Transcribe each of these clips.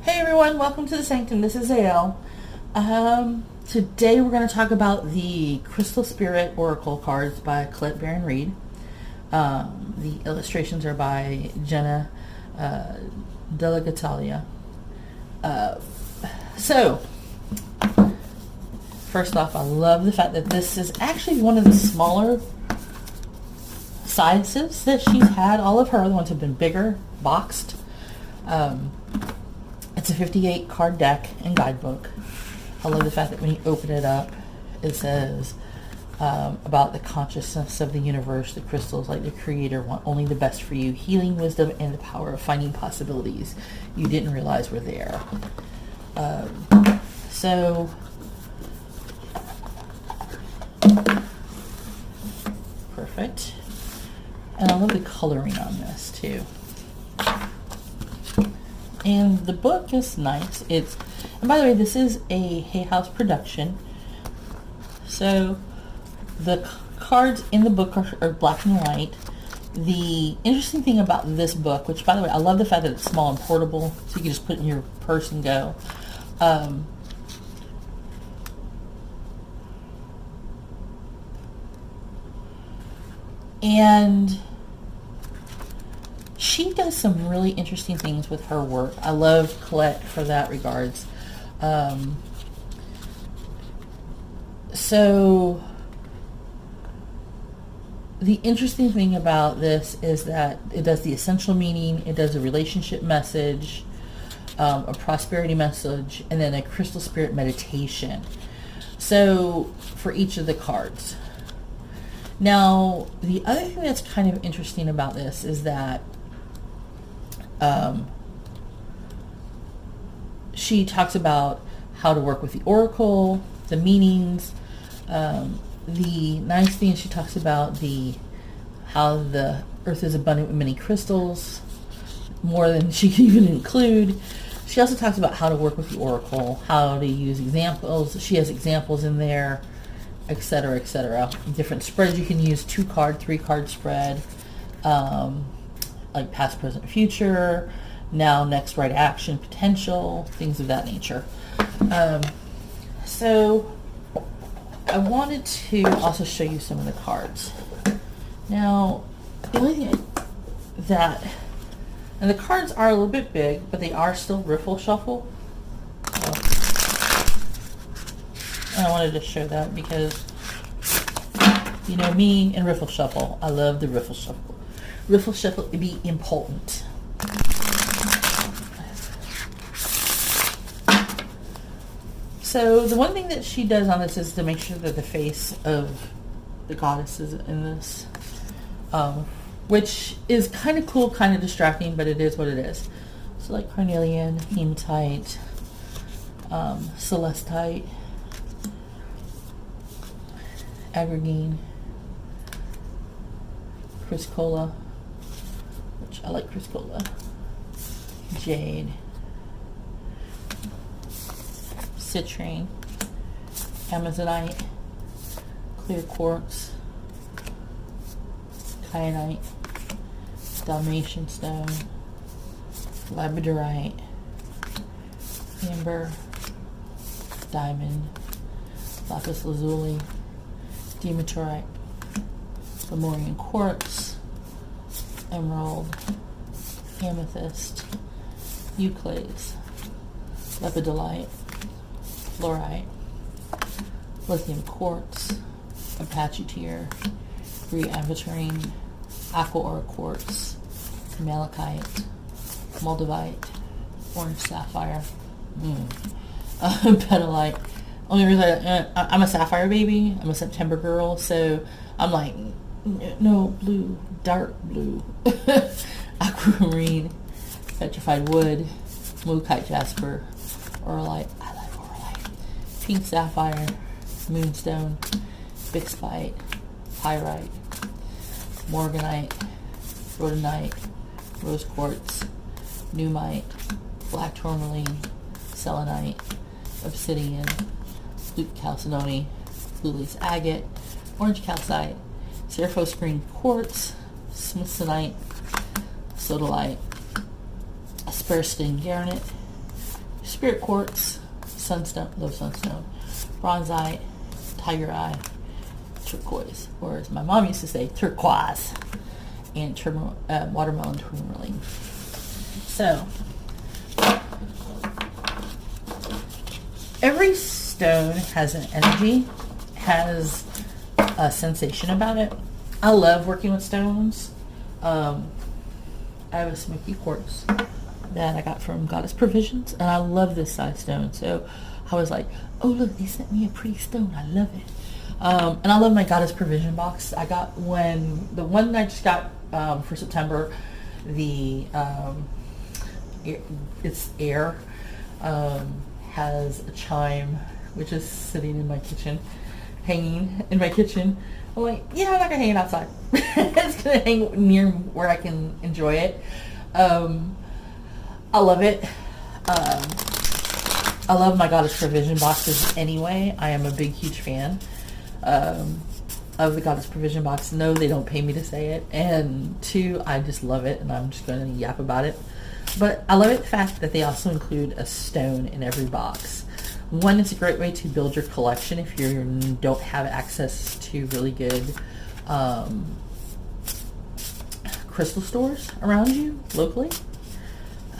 Hey everyone, welcome to the Sanctum. This is AL. Today we're going to talk about the Crystal Spirit Oracle cards by Colette Baron-Reid. The illustrations are by Jenna Delegatalia. So, first off, I love the fact that this is actually one of the smaller side sieves that she's had. All of her other ones have been bigger, boxed. It's a 58 card deck and guidebook. I love the fact that when you open it up, it says about the consciousness of the universe, the crystals, like the creator, want only the best for you, healing, wisdom, and the power of finding possibilities you didn't realize were there. So, perfect. And I love the coloring on this too. And the book is nice. And by the way, this is a Hay House production. So the cards in the book are black and white. The interesting thing about this book, which by the way, I love the fact that it's small and portable, so you can just put it in your purse and go. And she does some really interesting things with her work. I love Colette for that regards. So the interesting thing about this is that it does the essential meaning, it does a relationship message, a prosperity message, and then a crystal spirit meditation. So for each of the cards. Now, the other thing that's kind of interesting about this is that she talks about how to work with the oracle, the meanings. The nice thing, she talks about how the earth is abundant with many crystals, more than she can even include. She also talks about how to work with the oracle, how to use examples. She has examples in there, etc., etc. Different spreads you can use, 2-card, 3-card spread. Like past, present, future, now, next, right action, potential, things of that nature. So I wanted to also show you some of the cards. Now, the only thing and the cards are a little bit big, but they are still riffle shuffle. And I wanted to show that because, you know me and riffle shuffle. I love the riffle shuffle. Riffle shuffle to be important. So the one thing that she does on this is to make sure that the face of the goddess is in this, which is kind of cool, kind of distracting, but it is what it is. So like carnelian, hematite, celestite, agrigine, Chrysocolla, which I like Chrysocolla, Jade, citrine, amazonite, clear quartz, kyanite, dalmatian stone, labradorite, amber, diamond, lapis lazuli, demeterite, Lemurian quartz, emerald, amethyst, euclase, lepidolite, fluorite, lithium quartz, apache tear, re-aventurine, aqua ora quartz, malachite, moldavite, orange sapphire, petalite. Only reason I'm a sapphire baby, I'm a September girl, so I'm like, no, blue, dark blue. Aquamarine, petrified wood, mookaite jasper, aurolite, I like aurolite, pink sapphire, moonstone, bixbyite, pyrite, morganite, rhodonite, rose quartz, pneumite, black tourmaline, selenite, obsidian, blue chalcedony, blue lace agate, orange calcite, Seraphos green quartz, smithsonite, sodalite, asperston garnet, Spirit Quartz, Sunstone, love Sunstone, Bronzite, Tiger Eye, Turquoise, or as my mom used to say, turquoise, and watermelon tourmaline. So, every stone has an energy, has a sensation about it. I love working with stones. I have a smoky quartz that I got from Goddess Provisions, and I love this size stone. So I was like, oh look, they sent me a pretty stone. I love it. And I love my Goddess Provision box. I got the one I just got for September, it's air, has a chime, which is sitting in my kitchen, hanging in my kitchen. I'm like, I'm not gonna hang it outside. It's gonna hang near where I can enjoy it. I love it. I love my Goddess Provision boxes anyway. I am a big, huge fan of the Goddess Provision box. No, they don't pay me to say it. And two, I just love it, and I'm just going to yap about it. But I love it the fact that they also include a stone in every box. One, it's a great way to build your collection if you don't have access to really good crystal stores around you locally.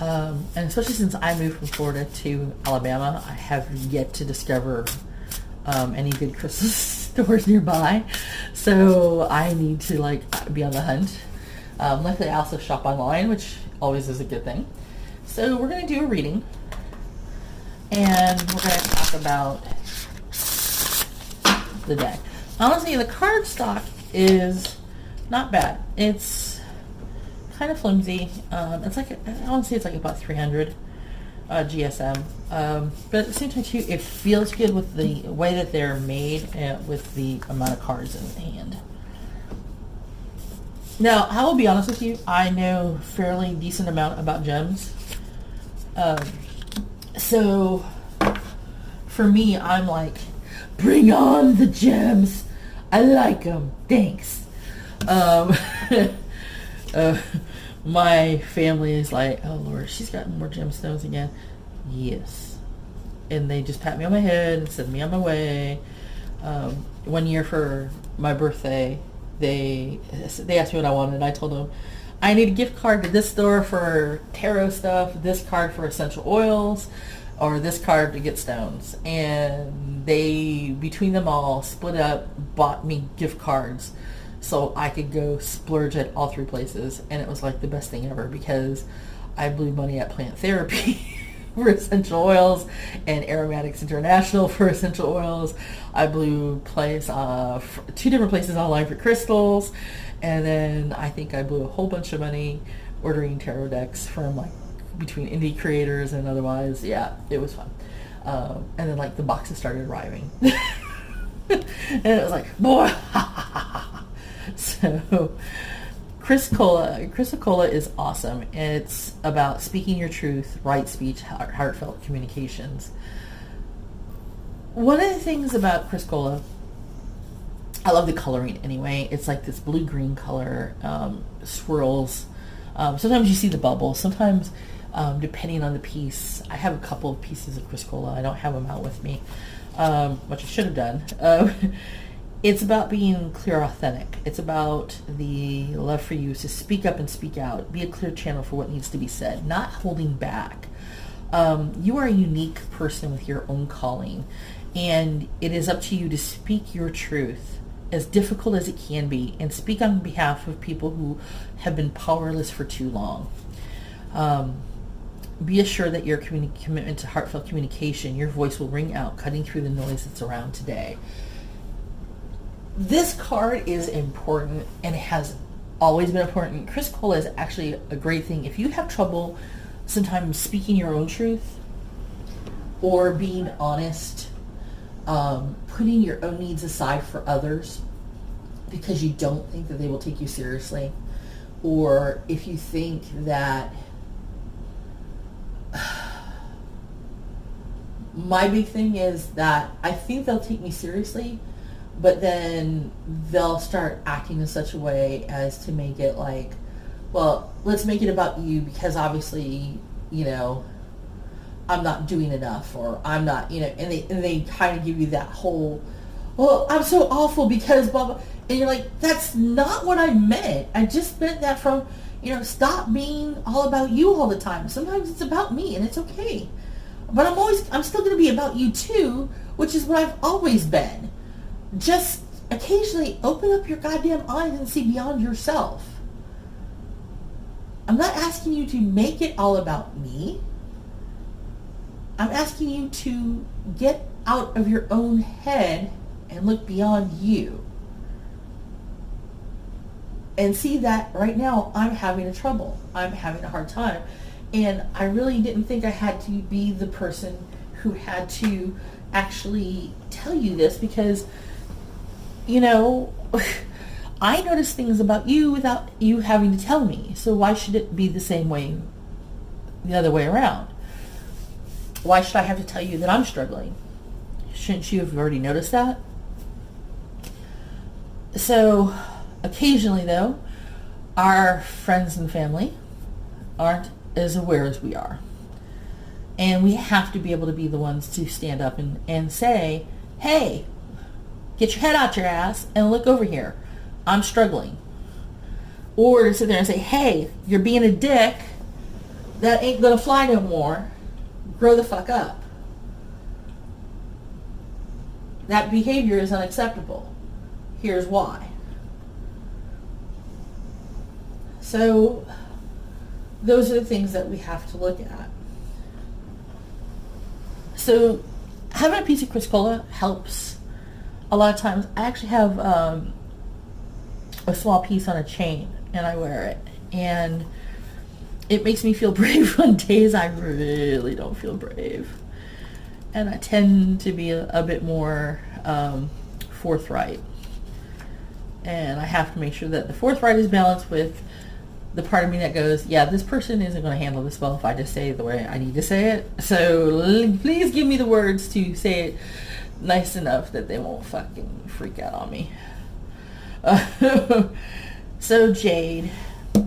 And especially since I moved from Florida to Alabama, I have yet to discover any good crystal stores nearby. So I need to be on the hunt. Luckily, I also shop online, which always is a good thing. So we're going to do a reading, and we're going to talk about the deck. Honestly, the card stock is not bad. It's kind of flimsy. It's like, I want to say it's like about 300 GSM. But at the same time too, it feels good with the way that they're made and with the amount of cards in the hand. Now, I will be honest with you, I know fairly decent amount about gems. So for me, I'm like, bring on the gems. I like them. Thanks. My family is like, oh Lord, she's got more gemstones again. Yes. And they just pat me on my head and send me on my way. One year for my birthday, they asked me what I wanted, and I told them I need a gift card to this store for tarot stuff, this card for essential oils, or this card to get stones. And they, between them all, split up, bought me gift cards so I could go splurge at all three places. And it was like the best thing ever, because I blew money at Plant Therapy for essential oils and Aromatics International for essential oils. I blew two different places online for crystals, and then I think I blew a whole bunch of money ordering tarot decks from between indie creators and otherwise. Yeah, it was fun. And then the boxes started arriving. And it was like, boy. So Chrysocolla is awesome. It's about speaking your truth, right speech, heartfelt communications. One of the things about Chrysocolla, I love the coloring anyway. It's like this blue-green color, swirls. Sometimes you see the bubbles. Sometimes, depending on the piece, I have a couple of pieces of Chrysocolla. I don't have them out with me, which I should have done. It's about being clear, authentic. It's about the love for you to speak up and speak out. Be a clear channel for what needs to be said, not holding back. You are a unique person with your own calling, and it is up to you to speak your truth, as difficult as it can be, and speak on behalf of people who have been powerless for too long. Be assured that your commitment to heartfelt communication, your voice will ring out, cutting through the noise that's around today. This card is important, and it has always been important. Chrysocolla is actually a great thing. If you have trouble sometimes speaking your own truth or being honest, putting your own needs aside for others because you don't think that they will take you seriously, or if you think that my big thing is that I think they'll take me seriously, but then they'll start acting in such a way as to make it well, let's make it about you because obviously, I'm not doing enough, or I'm not, and they kind of give you that whole, well, I'm so awful because blah, blah. And you're like, that's not what I meant. I just meant that from, stop being all about you all the time. Sometimes it's about me, and it's okay. But I'm still going to be about you too, which is what I've always been. Just occasionally open up your goddamn eyes and see beyond yourself. I'm not asking you to make it all about me. I'm asking you to get out of your own head and look beyond you. And see that right now I'm having a trouble. I'm having a hard time. And I really didn't think I had to be the person who had to actually tell you this, because, I notice things about you without you having to tell me. So why should it be the same way the other way around? Why should I have to tell you that I'm struggling? Shouldn't you have already noticed that? So occasionally, though, our friends and family aren't as aware as we are. And we have to be able to be the ones to stand up and say, hey, get your head out your ass and look over here. I'm struggling. Or to sit there and say, hey, you're being a dick. That ain't going to fly no more. Grow the fuck up. That behavior is unacceptable. Here's why. So those are the things that we have to look at. So having a piece of Chrysocolla helps. A lot of times I actually have a small piece on a chain and I wear it, and it makes me feel brave on days I really don't feel brave, and I tend to be a bit more forthright, and I have to make sure that the forthright is balanced with the part of me that goes, yeah, this person isn't going to handle this well if I just say it the way I need to say it, so please give me the words to say it nice enough that they won't fucking freak out on me. So Jade,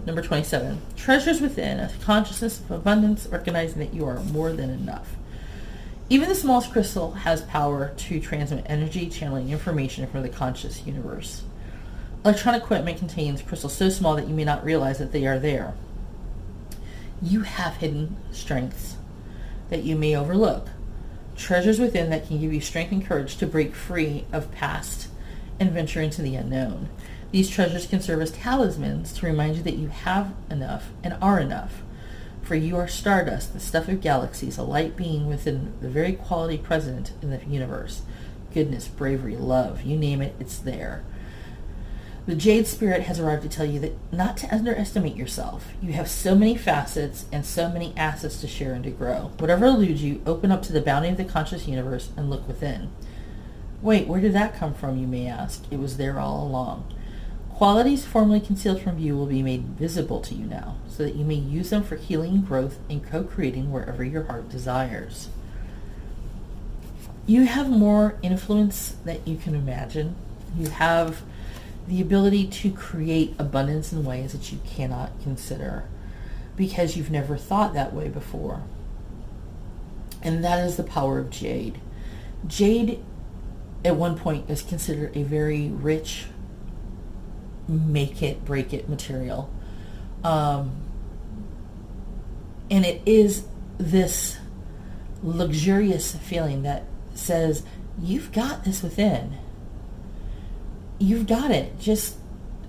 number 27, treasures within a consciousness of abundance, recognizing that you are more than enough. Even the smallest crystal has power to transmit energy, channeling information from the conscious universe. Electronic equipment contains crystals so small that you may not realize that they are there. You have hidden strengths that you may overlook. Treasures within that can give you strength and courage to break free of past and venture into the unknown. These treasures can serve as talismans to remind you that you have enough and are enough. For you are stardust, the stuff of galaxies, a light being within the very quality present in the universe. Goodness, bravery, love, you name it, it's there. The Jade Spirit has arrived to tell you that not to underestimate yourself. You have so many facets and so many assets to share and to grow. Whatever eludes you, open up to the bounty of the conscious universe and look within. Wait, where did that come from, you may ask? It was there all along. Qualities formerly concealed from view will be made visible to you now, so that you may use them for healing, growth, and co-creating wherever your heart desires. You have more influence than you can imagine. You have the ability to create abundance in ways that you cannot consider because you've never thought that way before. And that is the power of Jade. Jade, at one point, is considered a very rich, make it, break it material. And it is this luxurious feeling that says, you've got this within. You've got it. Just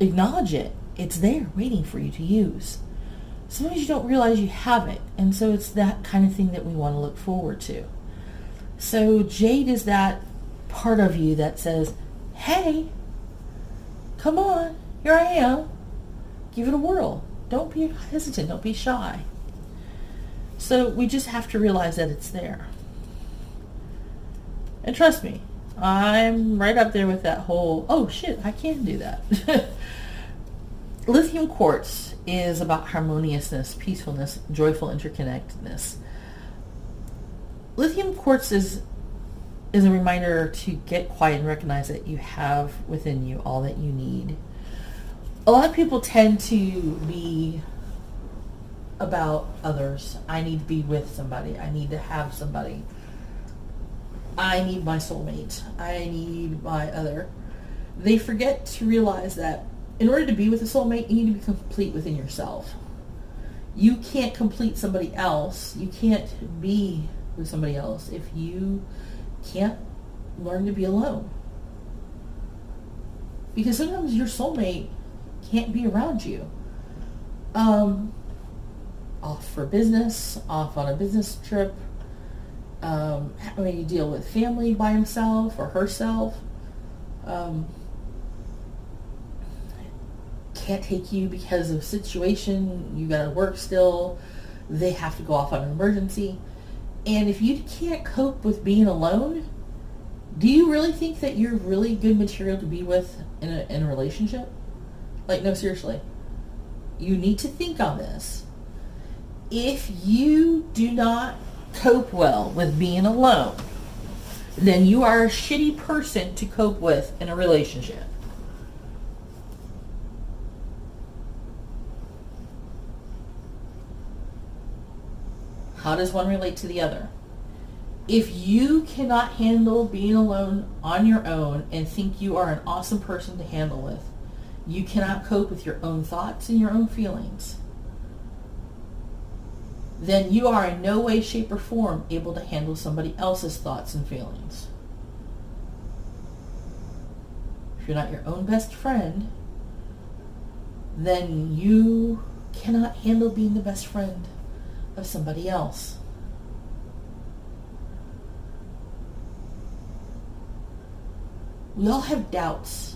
acknowledge it. It's there waiting for you to use. Sometimes you don't realize you have it. And so it's that kind of thing that we want to look forward to. So Jade is that part of you that says, hey, come on, here I am. Give it a whirl. Don't be hesitant. Don't be shy. So we just have to realize that it's there. And trust me, I'm right up there with that whole, oh shit, I can do that. Lithium Quartz is about harmoniousness, peacefulness, joyful interconnectedness. Lithium Quartz is a reminder to get quiet and recognize that you have within you all that you need. A lot of people tend to be about others. I need to be with somebody. I need to have somebody. I need my soulmate. I need my other. They forget to realize that in order to be with a soulmate, you need to be complete within yourself. You can't complete somebody else. You can't be with somebody else if you can't learn to be alone. Because sometimes your soulmate can't be around you. Off for business, off on a business trip, having to deal with family by himself or herself. Can't take you because of situation. You got to work still. They have to go off on an emergency. And if you can't cope with being alone, do you really think that you're really good material to be with in a relationship? Like, no, seriously. You need to think on this. If you do not cope well with being alone, then you are a shitty person to cope with in a relationship. How does one relate to the other? If you cannot handle being alone on your own and think you are an awesome person to handle with, you cannot cope with your own thoughts and your own feelings, then you are in no way, shape, or form able to handle somebody else's thoughts and feelings. If you're not your own best friend, then you cannot handle being the best friend of somebody else. We all have doubts.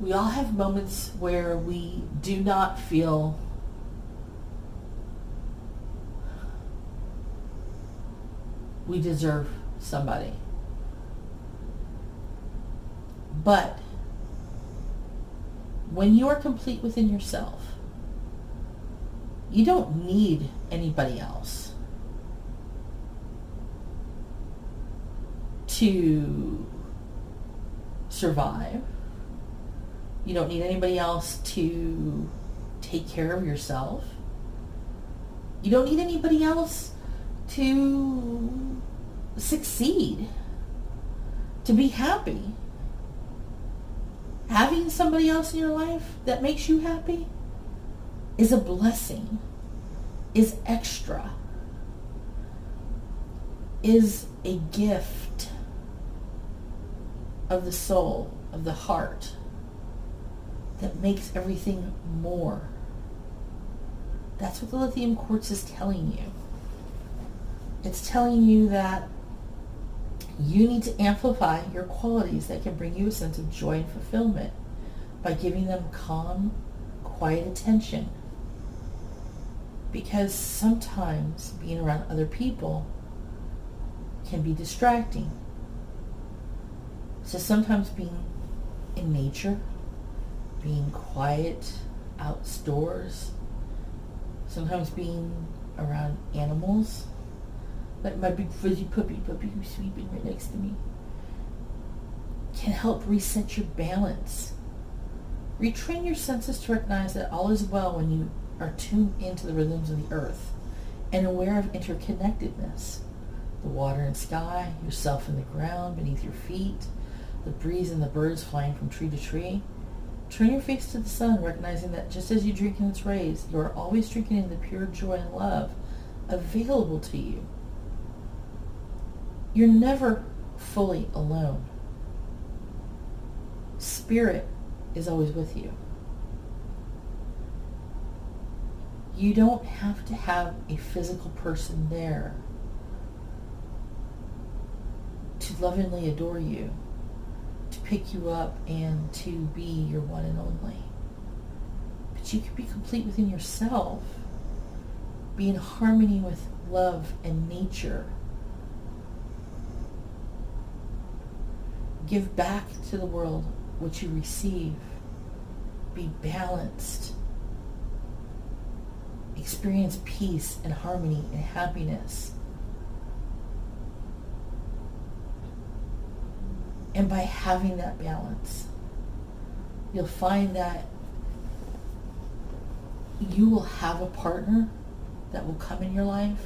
We all have moments where we do not feel we deserve somebody. But when you are complete within yourself, you don't need anybody else to survive. You don't need anybody else to take care of yourself. You don't need anybody else to succeed, to be happy. Having somebody else in your life that makes you happy is a blessing, is extra, is a gift of the soul, of the heart, that makes everything more. That's what the lithium quartz is telling you. It's telling you that you need to amplify your qualities that can bring you a sense of joy and fulfillment by giving them calm, quiet attention. Because sometimes being around other people can be distracting. So sometimes being in nature, being quiet outdoors, sometimes being around animals, like my big fuzzy puppy who's sleeping right next to me, can help reset your balance. Retrain your senses to recognize that all is well when you are tuned into the rhythms of the earth and aware of interconnectedness. The water and sky, yourself and the ground beneath your feet, the breeze and the birds flying from tree to tree. Turn your face to the sun, recognizing that just as you drink in its rays, you are always drinking in the pure joy and love available to you. You're never fully alone. Spirit is always with you. You don't have to have a physical person there to lovingly adore you, to pick you up and to be your one and only. But you can be complete within yourself, be in harmony with love and nature. Give back to the world what you receive. Be balanced. Experience peace and harmony and happiness. And by having that balance, you'll find that you will have a partner that will come in your life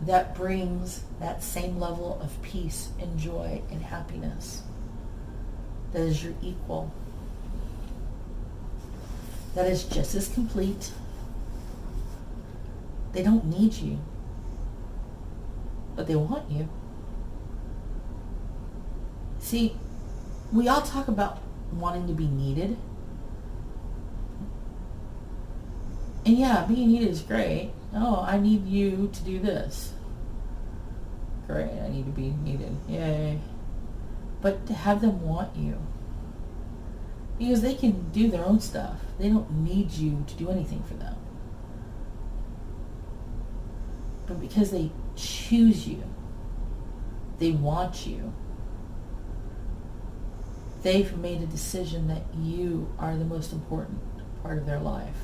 that brings that same level of peace and joy and happiness, that is your equal, that is just as complete. They don't need you, but they want you. See, we all talk about wanting to be needed. And yeah, being needed is great. Oh, I need you to do this. Great, I need to be needed. Yay. But to have them want you. Because they can do their own stuff. They don't need you to do anything for them. But because they choose you, they want you, they've made a decision that you are the most important part of their life.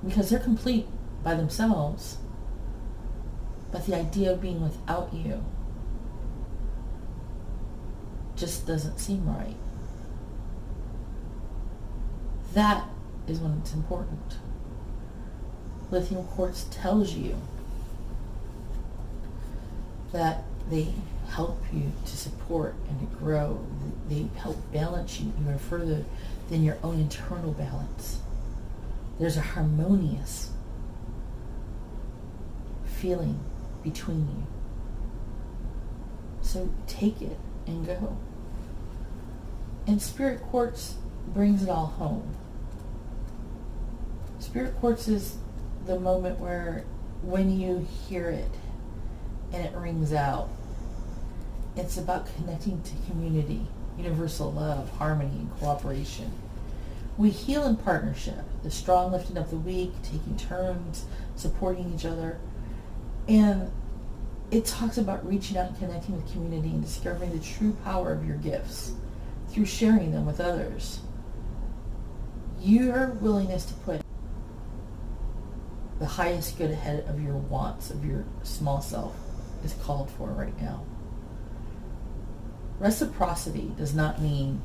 Because they're complete by themselves, but the idea of being without you just doesn't seem right. That is when it's important. Lithium Quartz tells you that they help you to support and to grow. They help balance you even further than your own internal balance. There's a harmonious feeling between you. So take it and go. And Spirit Quartz brings it all home. Spirit Quartz is the moment where when you hear it and it rings out, it's about connecting to community, universal love, harmony, and cooperation. We heal in partnership, the strong lifting up the weak, taking turns, supporting each other. And it talks about reaching out and connecting with community and discovering the true power of your gifts through sharing them with others. Your willingness to put the highest good ahead of your wants, of your small self, is called for right now. Reciprocity does not mean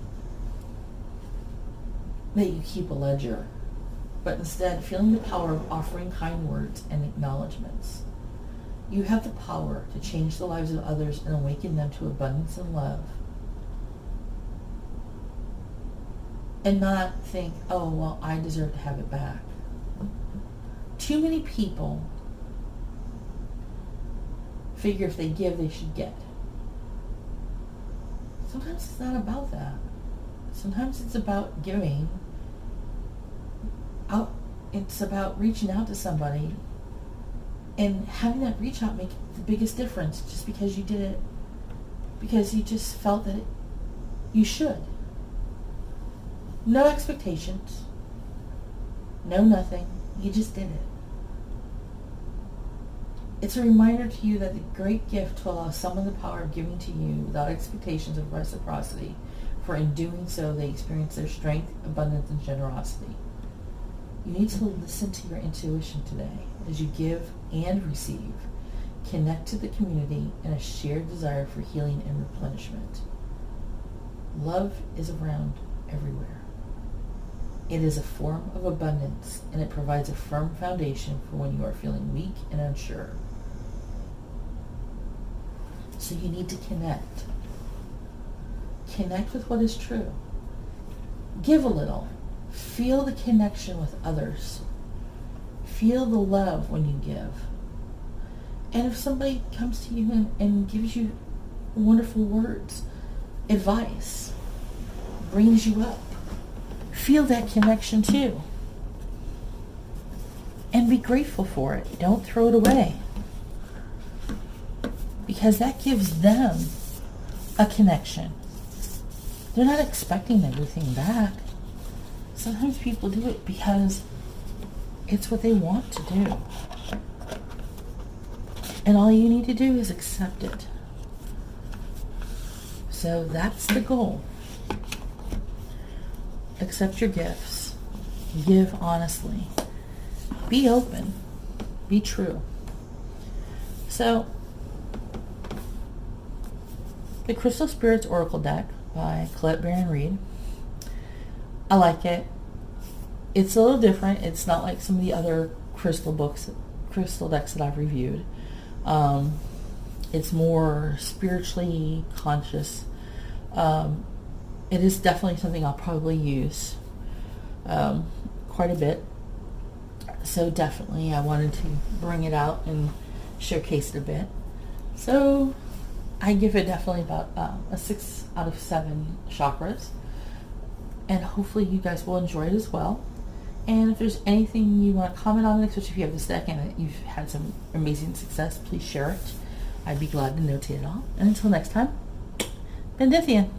that you keep a ledger, but instead feeling the power of offering kind words and acknowledgments. You have the power to change the lives of others and awaken them to abundance and love. And not think, oh, well, I deserve to have it back. Too many people figure if they give, they should get. Sometimes it's not about that. Sometimes it's about giving out. It's about reaching out to somebody and having that reach out make the biggest difference just because you did it, because you just felt that you should. No expectations. No nothing. You just did it. It's a reminder to you that the great gift to allow someone the power of giving to you without expectations of reciprocity, for in doing so they experience their strength, abundance, and generosity. You need to listen to your intuition today as you give and receive. Connect to the community and a shared desire for healing and replenishment. Love is around everywhere. It is a form of abundance, and it provides a firm foundation for when you are feeling weak and unsure. So you need to connect. Connect with what is true. Give a little. Feel the connection with others. Feel the love when you give. And if somebody comes to you and gives you wonderful words, advice, brings you up, feel that connection too. And be grateful for it. Don't throw it away. Because that gives them a connection. They're not expecting everything back. Sometimes people do it because it's what they want to do. And all you need to do is accept it. So that's the goal. Accept your gifts. Give honestly. Be open. Be true. So, the Crystal Spirits Oracle deck by Colette Baron-Reid I like it. It's a little different. It's not like some of the other crystal decks that I've reviewed. It's more spiritually conscious. It is definitely something I'll probably use quite a bit. So definitely I wanted to bring it out and showcase it a bit. So I give it definitely about a 6 out of 7 chakras. And hopefully you guys will enjoy it as well. And if there's anything you want to comment on it, especially if you have this deck and you've had some amazing success, please share it. I'd be glad to notate it all. And until next time, Bendithian.